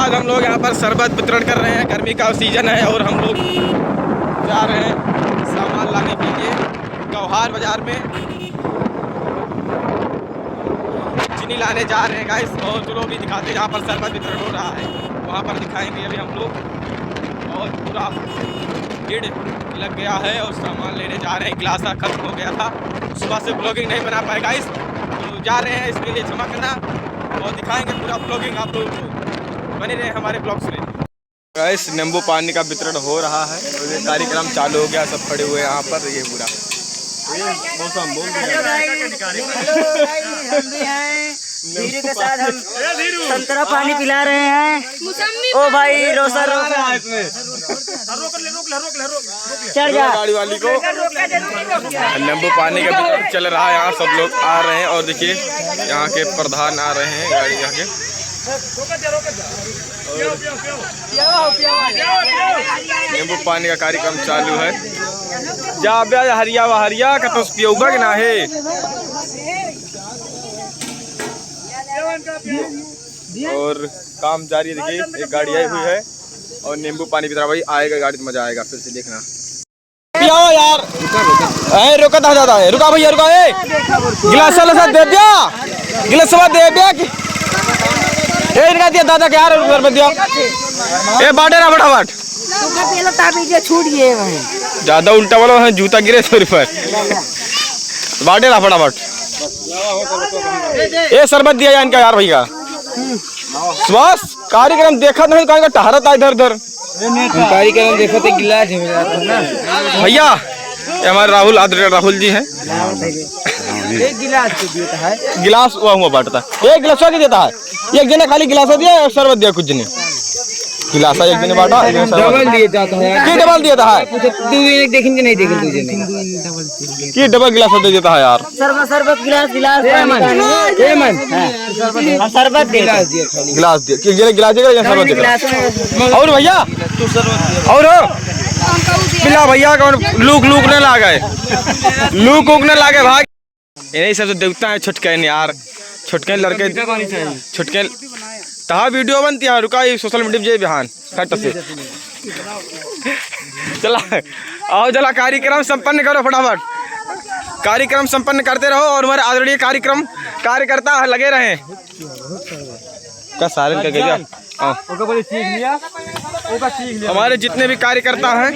आज हम लोग यहाँ पर शरबत वितरण कर रहे हैं। गर्मी का सीजन है और हम लोग जा रहे हैं सामान लाने के लिए गौहार बाजार में चीनी लाने जा रहे हैं गाइस। और चलो भी दिखाते हैं जहाँ पर शरबत वितरण हो रहा है वहाँ पर दिखाएंगे अभी हम लोग। और पूरा भीड़ लग गया है और सामान लेने जा रहे हैं। गिलास खत्म हो गया था, सुबह से ब्लॉगिंग नहीं बना पाए गाइस, तो जा रहे हैं, इसके लिए क्षमा करना। और दिखाएंगे पूरा ब्लॉगिंग आप लोग बने रहे हमारे ब्लॉग्स में। गाइस नींबू पानी का वितरण हो रहा है और ये कार्यक्रम चालू हो गया। सब खड़े हुए यहाँ पर। ये पूरा मौसम बोल धीरे के साथ हम संतरा पानी पिला रहे हैं। ओ भाई रोसा चढ़ जा गाड़ी वाली को। नींबू पानी का वितरण चल रहा है यहाँ, सब लोग आ रहे हैं। और देखिए यहाँ के प्रधान आ रहे हैं गाड़ी आके। नींबू पानी का कार्यक्रम चालू है। जा हरिया व हरिया का तो पियोगा कि ना है। और काम जारी है। देखिए एक गाड़ी आई हुई है और नींबू पानी पिला भाई आएगा गाड़ी तो मजा आएगा। फिर से देखना पियाओ यार। रुका था ज्यादा है। रुका भैया रुका। गिलास दे दिया, गिलास दे दिया दिया दादा के यार दिया। ए बाटे ना फटाफट छूट गए ज्यादा उल्टा वाला है, जूता गिरे सर पर। बाटे ना फटाफट। ये शरबत दिया यार इनका यार भैया। सुभाष कार्यक्रम देखा नहीं कहीं का टहरत है इधर उधर। कार्यक्रम देखो तो गिलास भैया ये हमारे राहुल आदरणीय राहुल जी हैं। एक गिलास देता है, गिलास हुआ बांटता है। एक गिलास क्या देता है? एक जने खाली गिलास दिया और शरबत दिया कुछ जने। गिलासा एक दिन बांटा, एक दिन डबल दिया जाता है। की डबल देता है? देखेंगे नहीं देखेंगे की डबल गिलास दे देता है यार। शरबत गिलास गिलास शरबत गिलास दिया गिलास दिया कि गिलास देगा या शरबत देगा। और भैया और पिला भैया कौन लूक न लागे, लूक न लागे भाई। यही सब तो देवता है छुटके यार। छुटके लड़के छुटके तहा वीडियो बनती है। रुका ये सोशल मीडिया बिहान फट से चला आओ चला कार्यक्रम संपन्न करो फटाफट। कार्यक्रम संपन्न करते रहो और हमारे आदरणीय कार्यकर्ता लगे रहे। का सारे का गया हमारे जितने भी कार्यकर्ता हैं,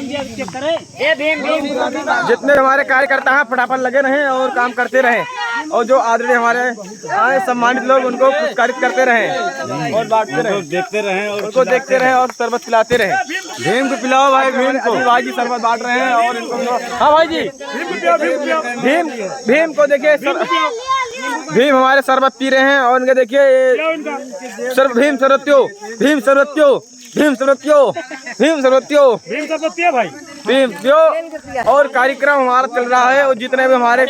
जितने हमारे कार्यकर्ता हैं फटाफट लगे रहें और काम करते रहें। और जो आदरणीय हमारे सम्मानित लोग उनको पुरस्कारित करते रहें और बांटते रहें, देखते रहें और उनको देखते रहें और शरबत पिलाते रहें। भीम को पिलाओ भाई, भीम को। भाई जी शरबत बांट रहे हैं और इनको। हाँ भाई जी भीम को देखिए, भीम हमारे शरबत पी रहे हैं और उनके देखिए भीम सरवत्यो, भीम सरवत्यो, भीम सरवत्यो, भीम सरवत्यो, भीम सरवत्यो भाई, भीम पियो। और कार्यक्रम हमारा चल रहा है और जितने भी हमारे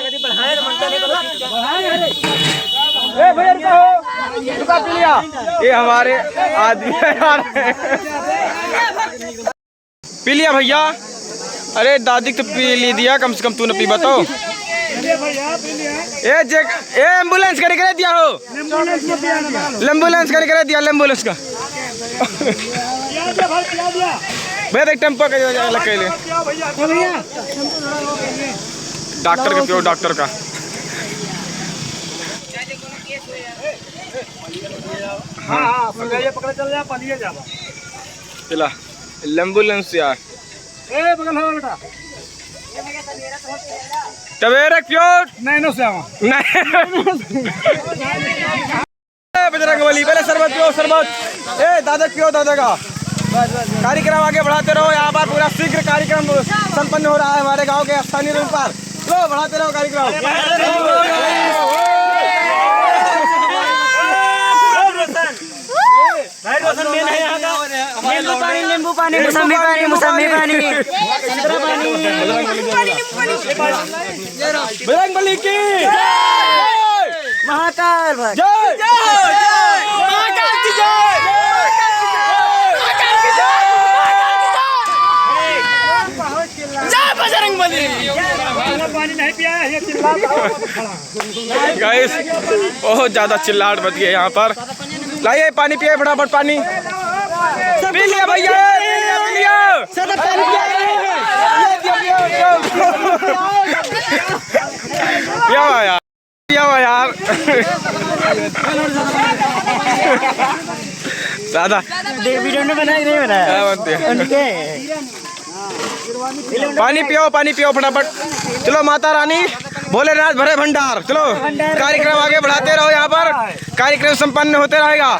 ये हमारे आदमी पी लिया भैया। अरे दादी तो पी ली दिया, कम से कम तूने पी बताओ। एम्बुलेंस कर दिया हो, एम्बुलेंस कर दिया, एम्बुलेंस का भैया एक टेम्पो का डॉक्टर का पियो, डॉक्टर का। हाँ पकड़े चल जा पालिए जा चला एम्बुलेंस यार। बेटा तवेरे क्यों नहीं नो से बजरंग बली पहले शरबत पियो, शरबत। दादा पियो, दादा का। कार्यक्रम आगे बढ़ाते रहो। यहाँ पर पूरा शीघ्र कार्यक्रम संपन्न हो रहा है हमारे गांव के स्थानीय रूप पर। तो बढ़ाते रहो कार्यक्रम। नींबू पानी, मौसमी पानी, मौसमी पानी, संतरा पानी। बजरंग बली की महाकाल भाई जय, महाकाल की जय। बजरंग बली पानी नहीं पिया है। गाइस बहुत ज्यादा चिल्लाहट मच गई यहाँ पर। लाइए पानी पिए फटाफट पानी। पी लिया भैया, पी लिया। पिया हुआ यार, पिया हुआ यार। दादा वीडियो ने बनाया नहीं बनाया उनके। पानी पियो फटाफट। चलो माता रानी भोलेनाथ भरे भंडार। चलो कार्यक्रम आगे बढ़ाते रहो, यहाँ पर कार्यक्रम संपन्न होते रहेगा।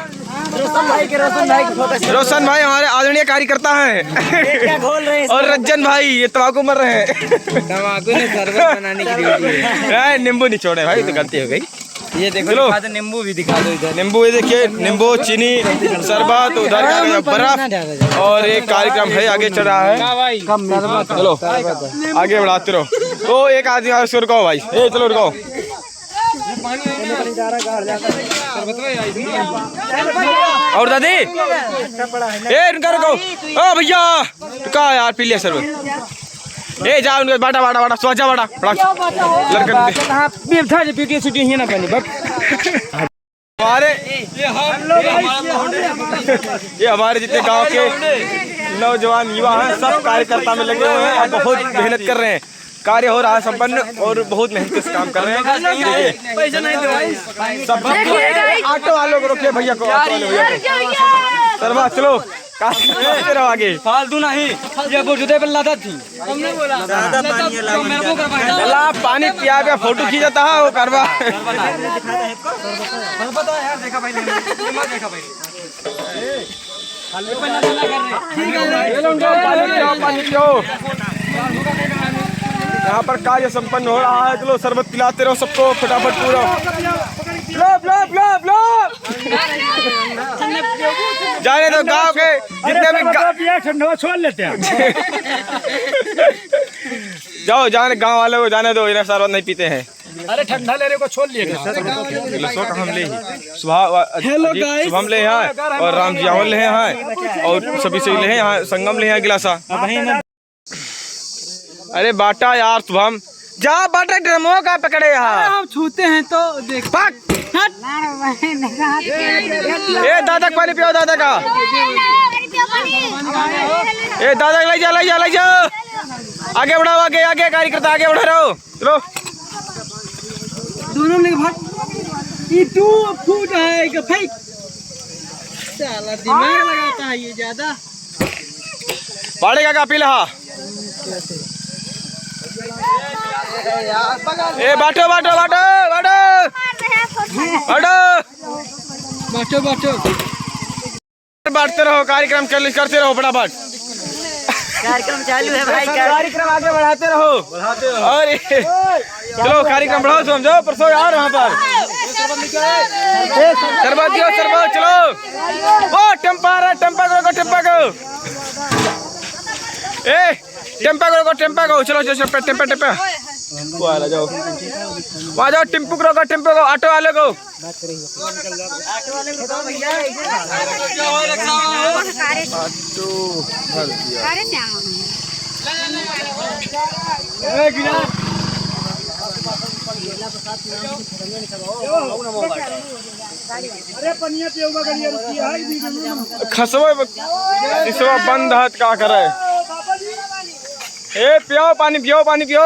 रोशन भाई हमारे आदरणीय कार्यकर्ता हैं। घोल रहे हैं और रंजन भाई ये तम्बाकू मर रहे हैं। तम्बाकू ने शरबत बनाने की ड्यूटी है। नींबू नहीं छोड़े भाई, तो गलती हो गई। ये देखो, दिखा दो नींबू भी दिखा दो इधर। नींबू ये देखिए, नींबू चीनी शरबत, उधर बर्फ और एक कार्यक्रम है आगे चल रहा है। चलो आगे बढ़ाते रहो। तो एक आदमी और उसको रुकाओ भाई, ए चलो रुकाओ। और दादी ए इनका रुको, ओ भैया रुका यार, पी लिया शरबत। ए जा उनका बाटा बाटा बाटा स्वाजा बाटा लड़के वीडियो शूटिंग ही ना बनी बट हमारे ये हमारे जितने गांव के नौजवान युवा हैं सब कार्यकर्ता में लगे हुए हैं और बहुत मेहनत कर रहे हैं। कार्य हो रहा है संपन्न और बहुत मेहनत से काम कर रहे हैं। सब ऑटो वालों को रोकिए, भैया को सरवा चलो रहो आगे। फालतू नहीं, ये वो जुदे पे लादा थी। हमने बोला पानी पिया पिया फोटो खींचता है वो करवा। यहाँ पर कार्य संपन्न हो रहा है। चलो शरबत पिलाते रहो सबको फटाफट पूरा। जाने दो गांव के जितने भी ठंडा छोड़ लेते हैं। जाओ जाने गांव वालों को जाने दो, इन्हें शरबत नहीं पीते हैं। अरे ठंडा लेने को छोड़ लिए हम ले शुभम ले हैं और राम जी आवल ले हैं और सभी से ले हैं यहाँ संगम ले हैं गिलासा। अरे बाटा यार शुभम, जा बाटा ड्रमो का पकड़े यहाँ। हम छूते हैं तो देख ए दादा पानी पियो दादा का। ए दादा ले जा आगे बढ़ाओ, आगे आगे कार्यकर्ता आगे बढ़ा रहो। चलो दोनों में भाग ये टू फूट है कि फेंक साला दिमाग लगाता है ये ज्यादा। पाड़ेगा का पी लहा। ए बाटो बाटो बाटो बाटो बाटो बाटो बांटते रहो, कार्यक्रम करते रहो फटाफट। कार्यक्रम चालू है भाई, कार्यक्रम आगे बढ़ाते रहो। और चलो कार्यक्रम बढ़ाओ, समझो परसों यार वहाँ पर शरबत दियो शरबत। चलो ओ टेम्पा करो टेम्पा करो, ए टेम्पा को चलो टेम्पा वो आ जाओ, वहाँ जाओ टेम्पो को ऑटो वाले को। खसवा बंद हाथ का करे। ए पियो पानी पियो।